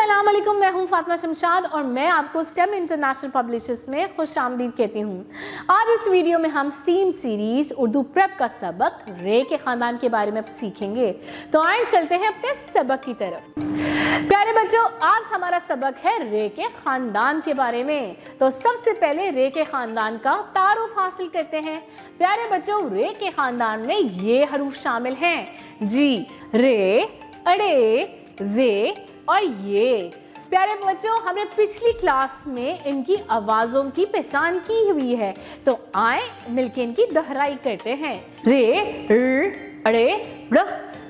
अस्सलाम वालेकुम, मैं हूं फातिमा शमशाद और मैं आपको स्टेम इंटरनेशनल पब्लिशर्स में खुशामदीद कहती हूं। आज इस वीडियो में हम स्टीम सीरीज़ उर्दू प्रेप का सबक रे के ख़ानदान के बारे में सीखेंगे। तो आइए चलते हैं अपने सबक की तरफ। प्यारे बच्चों, आज हमारा सबक है रे के ख़ानदान के बारे में। तो सबसे पहले रे के ख़ानदान का तारुफ हासिल करते हैं। प्यारे बच्चों, रे के ख़ानदान में ये हरूफ शामिल हैं जी, रे, अड़े, जे और ये। प्यारे बच्चों, हमने पिछली क्लास में इनकी आवाज़ों की पहचान की हुई है, तो आए मिलके इनकी दोहराई करते हैं। रे, र, अड़े, र,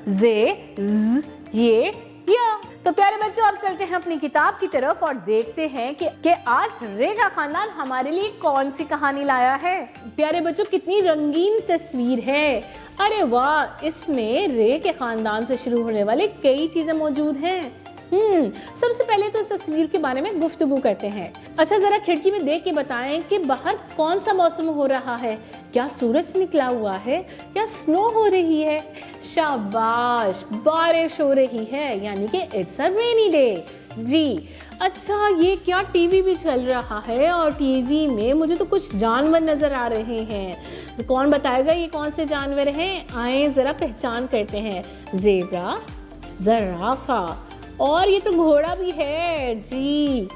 जे, ज, ये, या। तो प्यारे बच्चों, अब चलते हैं अपनी किताब की तरफ और देखते हैं कि आज रे का खानदान हमारे लिए कौन सी कहानी लाया है। प्यारे बच्चों, कितनी रंगीन तस्वीर है। अरे वाह, इसमें रे के खानदान से शुरू होने वाले कई चीजें मौजूद हैं। सबसे पहले तो इस तस्वीर के बारे में गुफ्तगू करते हैं। अच्छा, जरा खिड़की में देख के बताएं कि बाहर कौन सा मौसम हो रहा है। क्या सूरज निकला हुआ है या स्नो हो रही है? शाबाश, बारिश हो रही है, यानी कि इट्स अ रेनी डे जी। अच्छा, ये क्या टीवी भी चल रहा है और टीवी में मुझे तो कुछ जानवर नजर आ रहे हैं। कौन बताएगा ये कौन से जानवर हैं? आए जरा पहचान करते हैं। ज़ेब्रा, ज़राफ़ा और ये तो घोड़ा भी है जी।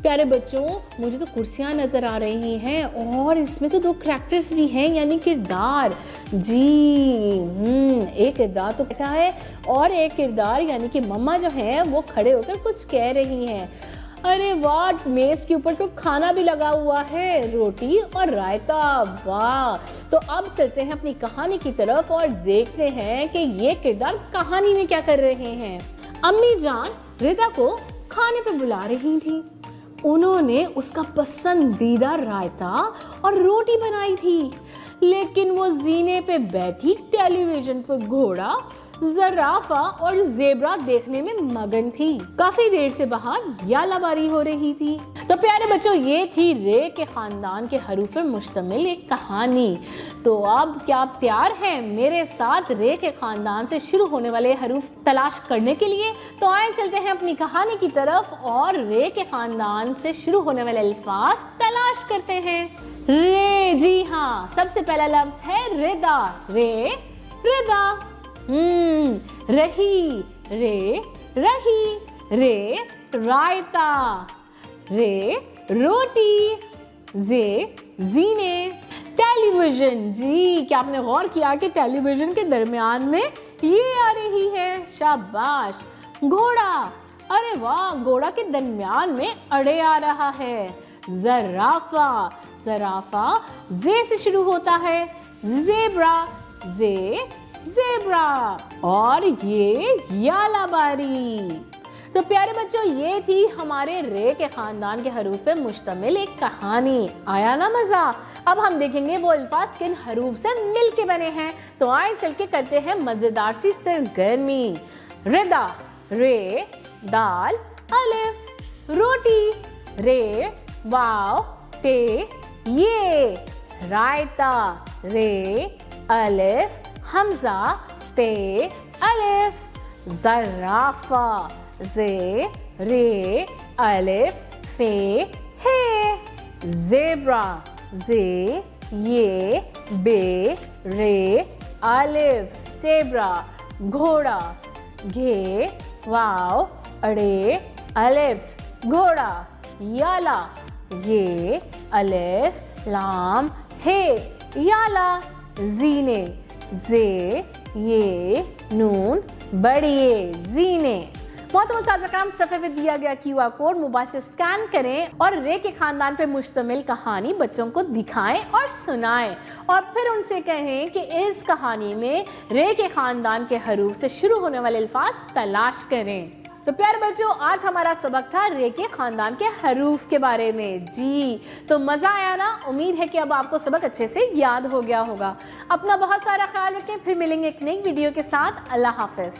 प्यारे बच्चों, मुझे तो कुर्सियाँ नज़र आ रही हैं और इसमें तो दो करैक्टर्स भी हैं, यानी किरदार जी। एक किरदार तो बैठा है और एक किरदार यानी कि मम्मा जो है वो खड़े होकर कुछ कह रही हैं। अरे वाह, मेज़ के ऊपर तो खाना भी लगा हुआ है, रोटी और रायता। वाह, तो अब चलते हैं अपनी कहानी की तरफ और देखते हैं कि ये किरदार कहानी में क्या कर रहे हैं। अम्मी जान रिदा को खाने पे बुला रही थी। उन्होंने उसका पसंदीदा रायता और रोटी बनाई थी, लेकिन वो जीने पे बैठी टेलीविजन पर घोड़ा, ज़राफ़ा और ज़ेब्रा देखने में मगन थी। काफी देर से बाहर यालाबारी हो रही थी। तो प्यारे बच्चों, ये थी रे के खानदान के हरूफ पर मुश्तमिल एक कहानी। तो अब क्या आप तैयार हैं मेरे साथ रे के खानदान से शुरू होने वाले हरूफ तलाश करने के लिए? तो आए चलते हैं अपनी कहानी की तरफ और रे के खानदान से शुरू होने वाले अल्फाज तलाश करते हैं। रे, जी हाँ, सबसे पहला लफ्ज है रिदा। रे, रिदा। रही, रे, रही, रे, रायता, रे, रोटी, जे, जीने, टेलीविजन जी। क्या आपने गौर किया कि टेलीविजन के दरमियान में ये आ रही है? शाबाश। घोड़ा, अरे वाह, घोड़ा के दरमियान में अड़े आ रहा है। ज़राफ़ा, ज़राफ़ा जे से शुरू होता है। ज़ेब्रा, जे, ज़ेब्रा और ये यालाबारी। तो प्यारे बच्चों, ये थी हमारे रे के खानदान के हरूफ पे मुश्तमिल एक कहानी। आया ना मजा? अब हम देखेंगे वो अल्फाज किन हरूफ से मिल के बने हैं। तो आए चल के करते हैं मजेदार सी सरगर्मी। रिदा, रे, दाल, अलिफ। रोटी, रे, वाव, ते, ये। रायता, रे, अलिफ, हमजा, ते, अलिफ। ज़राफ़ा, जे, रे, अलिफ, फे, हे। ज़ेब्रा, जे, ये, बे, रे, अलिफ, ज़ेब्रा। घोड़ा, घे, वाव, अड़े, अलिफ, घोड़ा। याला, ये, अलिफ, लाम, हे, याला। जीने, जे, ये, नून, बड़िए, जीने। मोहतरम साज़-ए-कराम, सफ़े पे दिया गया QR कोड मोबाइल से स्कैन करें और रे के खानदान पे मुश्तमिल कहानी बच्चों को दिखाएं और सुनाएं और फिर उनसे कहें कि इस कहानी में रे के खानदान के हरूफ से शुरू होने वाले अल्फाज तलाश करें। तो प्यारे बच्चों, आज हमारा सबक था रे के खानदान के हरूफ के बारे में जी। तो मज़ा आया ना? उम्मीद है कि अब आपको सबक अच्छे से याद हो गया होगा। अपना बहुत सारा ख्याल रखें, फिर मिलेंगे एक नई वीडियो के साथ। अल्लाह हाफ़िज़।